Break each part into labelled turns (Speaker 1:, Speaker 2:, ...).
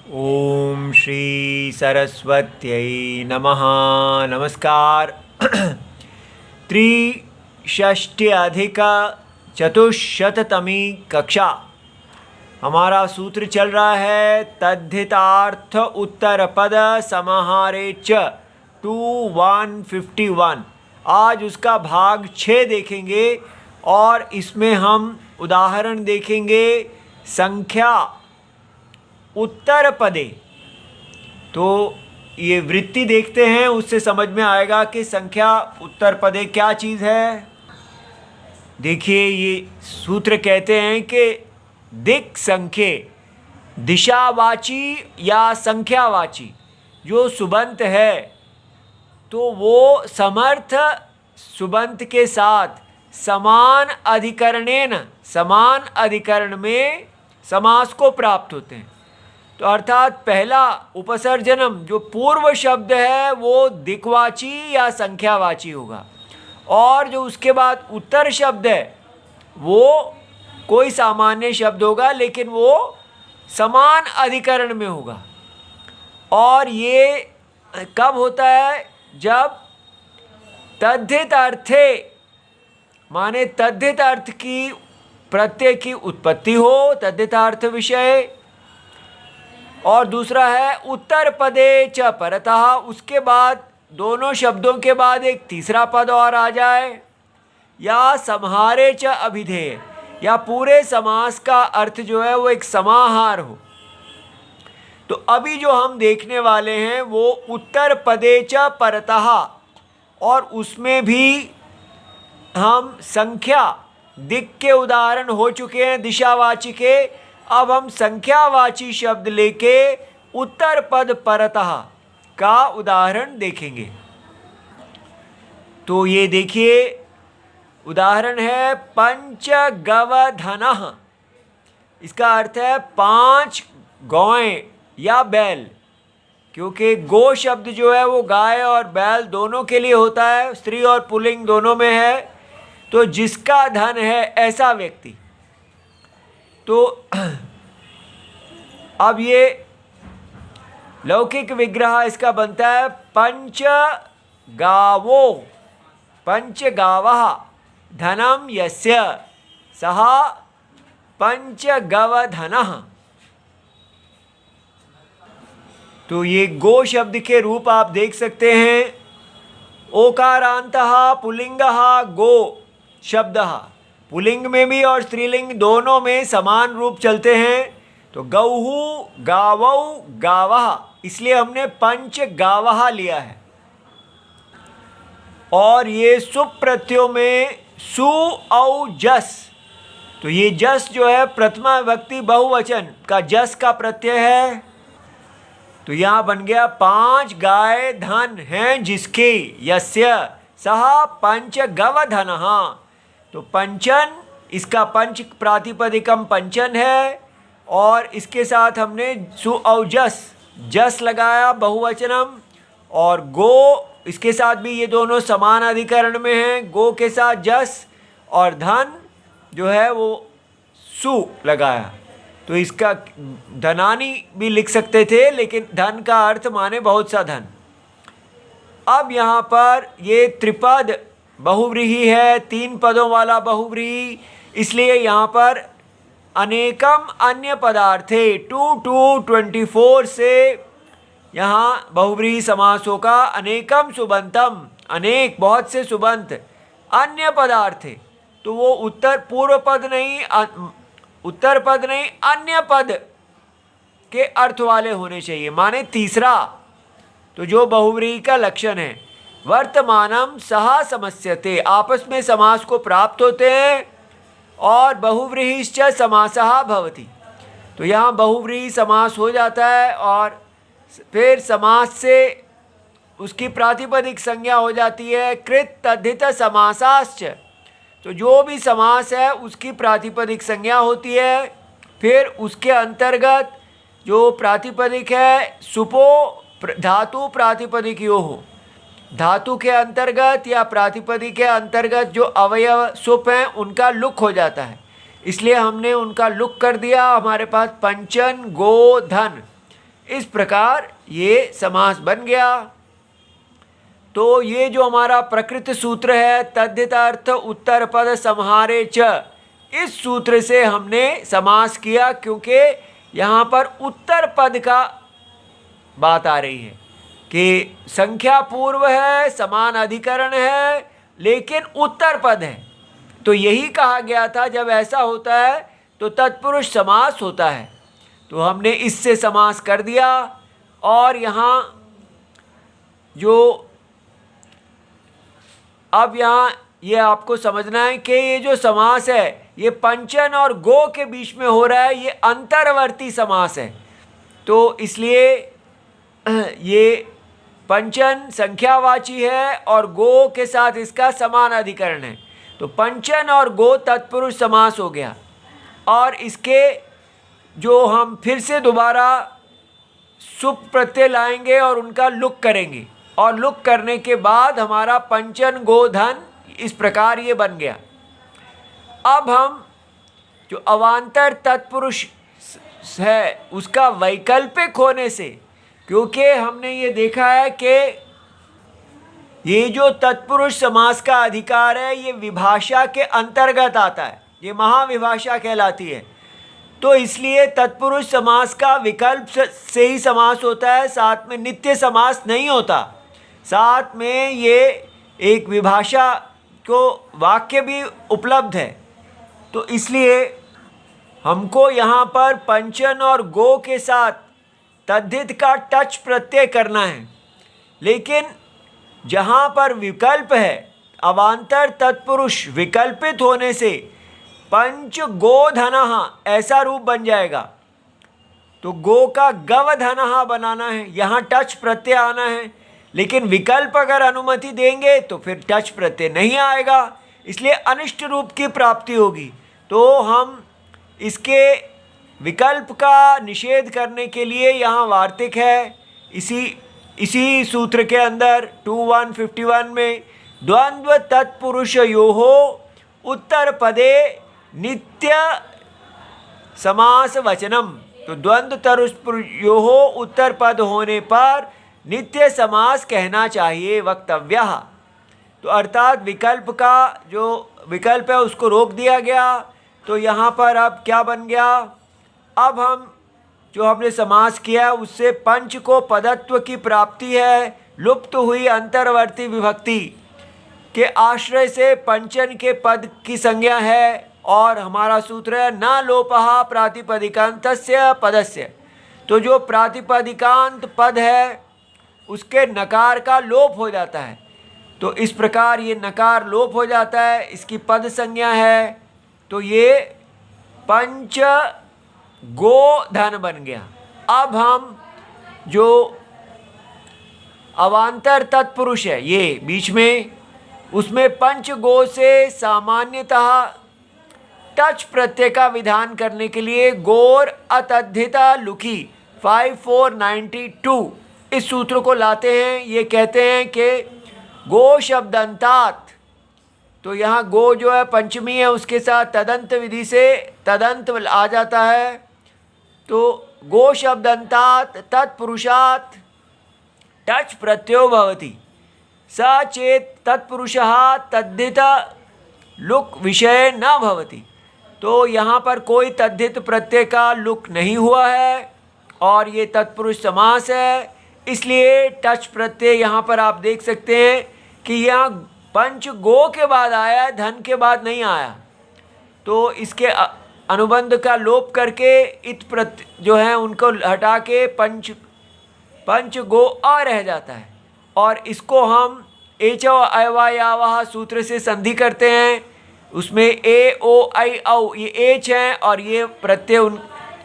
Speaker 1: ओम श्री सरस्वत्यै नमः। नमस्कार। त्रिषष्ट्यधिक-चतुश्शततमी कक्षा। हमारा सूत्र चल रहा है तद्धितार्थ उत्तर पद समाहारे च 2151। आज उसका भाग 6 देखेंगे और इसमें हम उदाहरण देखेंगे संख्या उत्तर पदे। तो ये वृत्ति देखते हैं, उससे समझ में आएगा कि संख्या उत्तर पदे क्या चीज़ है। देखिए, ये सूत्र कहते हैं कि दिक् संख्ये, दिशावाची या संख्यावाची जो सुबंत है, तो वो समर्थ सुबंत के साथ समान अधिकरणेन, समान अधिकरण में समास को प्राप्त होते हैं। तो अर्थात पहला उपसर्जनम जो पूर्व शब्द है वो दिक्वाची या संख्यावाची होगा, और जो उसके बाद उत्तर शब्द है वो कोई सामान्य शब्द होगा, लेकिन वो समान अधिकरण में होगा। और ये कब होता है? जब तद्धित अर्थे, माने तद्धित अर्थ की प्रत्यय की उत्पत्ति हो, तद्धितार्थ विषय। और दूसरा है उत्तर पदे च परतः, उसके बाद दोनों शब्दों के बाद एक तीसरा पद और आ जाए, या समाहारे च अभिधेय, या पूरे समास का अर्थ जो है वो एक समाहार हो। तो अभी जो हम देखने वाले हैं वो उत्तर पदे च परतः, और उसमें भी हम संख्या दिक् के उदाहरण हो चुके हैं, दिशावाची के। अब हम संख्यावाची शब्द लेके उत्तर पद परतः का उदाहरण देखेंगे। तो ये देखिए, उदाहरण है पंचगवधनः। इसका अर्थ है 5 गौएं या बैल, क्योंकि गो शब्द जो है वो गाय और बैल दोनों के लिए होता है, स्त्री और पुल्लिंग दोनों में है। तो जिसका धन है ऐसा व्यक्ति। तो अब ये लौकिक विग्रह इसका बनता है पंच गावो, पंच गावः धनम यस्य सः पंच गवधनः। तो ये गो शब्द के रूप आप देख सकते हैं। ओकारांतः पुल्लिंगः गो शब्दः, पुल्लिंग में भी और स्त्रीलिंग दोनों में समान रूप चलते हैं। तो गौहु गावौ गावः, इसलिए हमने पंच गावः लिया है। और ये सुप्रत्ययों में सु औ जस, तो ये जस जो है प्रथमा विभक्ति बहुवचन का जस का प्रत्यय है। तो यहाँ बन गया 5 गाय धन हैं जिसके, यस्य सह पंच गवधनः। तो पंचन, इसका पंच प्रातिपदिकम पंचन है, और इसके साथ हमने सु औ जस, जस लगाया बहुवचनम। और गो, इसके साथ भी ये दोनों समान अधिकरण में हैं, गो के साथ जस, और धन जो है वो सु लगाया। तो इसका धनानी भी लिख सकते थे, लेकिन धन का अर्थ माने बहुत सा धन। अब यहाँ पर ये त्रिपद बहुव्रीहि है, 3 पदों वाला बहुव्रीहि, इसलिए यहाँ पर अनेकम अन्य पदार्थे 2-24 से यहाँ बहुव्रीहि समास होगा। अनेकम सुबंतम, अनेक बहुत से सुबंत, अन्य पदार्थे, तो वो उत्तर पूर्व पद नहीं, उत्तर पद नहीं, अन्य पद के अर्थ वाले होने चाहिए, माने तीसरा। तो जो बहुव्रीहि का लक्षण है, वर्तमानम सह समस्यते, आपस में समास को प्राप्त होते हैं, और बहुव्रीहिश्च समासः भवति। तो यहाँ बहुव्रीहि समास हो जाता है, और फिर समास से उसकी प्रातिपदिक संज्ञा हो जाती है कृत तद्धित समासाश्च। तो जो भी समास है उसकी प्रातिपदिक संज्ञा होती है। फिर उसके अंतर्गत जो प्रातिपदिक है, सुपो धातु प्रातिपदिक यो हो, धातु के अंतर्गत या प्रातिपदिक के अंतर्गत जो अवयव सुप हैं उनका लुक हो जाता है, इसलिए हमने उनका लुक कर दिया। हमारे पास पंचन गो धन, इस प्रकार ये समास बन गया। तो ये जो हमारा प्रकृत सूत्र है, तद्धितार्थ उत्तर पद संहारे च, इस सूत्र से हमने समास किया, क्योंकि यहाँ पर उत्तर पद का बात आ रही है कि संख्या पूर्व है, समान अधिकरण है, लेकिन उत्तर पद है। तो यही कहा गया था, जब ऐसा होता है तो तत्पुरुष समास होता है। तो हमने इससे समास कर दिया। और यहाँ जो अब यहाँ ये आपको समझना है कि ये जो समास है ये पंचन और गो के बीच में हो रहा है, ये अंतर्वर्ती समास है। तो इसलिए ये पंचन संख्यावाची है और गो के साथ इसका समान अधिकरण है। तो पंचन और गो तत्पुरुष समास हो गया। और इसके जो हम फिर से दोबारा सुप प्रत्यय लाएंगे और उनका लुक करेंगे, और लुक करने के बाद हमारा पंचन गो धन इस प्रकार ये बन गया। अब हम जो अवान्तर तत्पुरुष है उसका वैकल्पिक होने से, क्योंकि हमने ये देखा है कि ये जो तत्पुरुष समास का अधिकार है ये विभाषा के अंतर्गत आता है, ये महाविभाषा कहलाती है। तो इसलिए तत्पुरुष समास का विकल्प से ही समास होता है, साथ में नित्य समास नहीं होता। साथ में ये एक विभाषा को वाक्य भी उपलब्ध है। तो इसलिए हमको यहाँ पर पंचन और गो के साथ तद्धित का टच प्रत्यय करना है। लेकिन जहाँ पर विकल्प है, अवान्तर तत्पुरुष विकल्पित होने से पंच गो धनः ऐसा रूप बन जाएगा। तो गो का गव धनः बनाना है, यहाँ टच प्रत्यय आना है। लेकिन विकल्प अगर अनुमति देंगे तो फिर टच प्रत्यय नहीं आएगा, इसलिए अनिष्ट रूप की प्राप्ति होगी। तो हम इसके विकल्प का निषेध करने के लिए यहाँ वार्तिक है, इसी सूत्र के अंदर 2151 में द्वंद्व तत्पुरुषयोः उत्तर पदे नित्य समास वचनम। तो द्वंद्व तत्पुरुषयोः उत्तर पद होने पर नित्य समास कहना चाहिए, वक्तव्य। तो अर्थात विकल्प का जो विकल्प है उसको रोक दिया गया। तो यहाँ पर अब क्या बन गया, अब हम जो हमने समास किया उससे पंच को पदत्व की प्राप्ति है। लुप्त हुई अंतर्वर्ती विभक्ति के आश्रय से पंचन के पद की संज्ञा है। और हमारा सूत्र है न लोपः प्रातिपदिकान्तस्य पदस्य। तो जो प्रातिपदिकांत पद है उसके नकार का लोप हो जाता है। तो इस प्रकार ये नकार लोप हो जाता है, इसकी पद संज्ञा है। तो ये पंच गो धन बन गया। अब हम जो अवान्तर तत्पुरुष है ये बीच में, उसमें पंच गो से सामान्यतः टच प्रत्यय का विधान करने के लिए गोर अतद्धिता लुकी 5492 इस सूत्र को लाते हैं। ये कहते हैं कि गो शब्दंतात, तो यहाँ गो जो है पंचमी है, उसके साथ तदंत विधि से तदंत आ जाता है। तो गो शब्दंतात तत्पुरुषात् टच प्रत्ययो भवति, स चेत तत्पुरुषः तद्धित लुक विषय न भवति। तो यहाँ पर कोई तद्धित प्रत्यय का लुक नहीं हुआ है और ये तत्पुरुष समास है, इसलिए टच प्रत्यय यहाँ पर आप देख सकते हैं कि यहाँ पंच गो के बाद आया, धन के बाद नहीं आया। तो इसके अनुबंध का लोप करके इत प्रत्यय जो है उनको हटा के पंच गो आ रह जाता है। और इसको हम एच अयवायावः सूत्र से संधि करते हैं। उसमें ए ओ आई औ ये एच हैं और ये प्रत्यय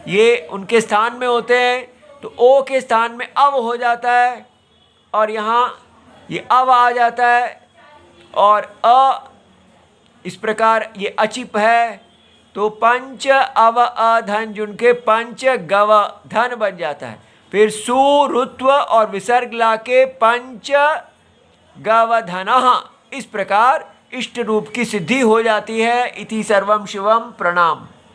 Speaker 1: ये उनके स्थान में होते हैं। तो ओ के स्थान में अव हो जाता है और यहाँ ये अव आ जाता है और अ इस प्रकार ये अचिप है। तो पंच अव अधन जिनके पंच गव धन बन जाता है। फिर सु रुत्व और विसर्ग लाके पंच गव धनः, इस प्रकार इष्ट रूप की सिद्धि हो जाती है। इति सर्वम शिवम प्रणाम।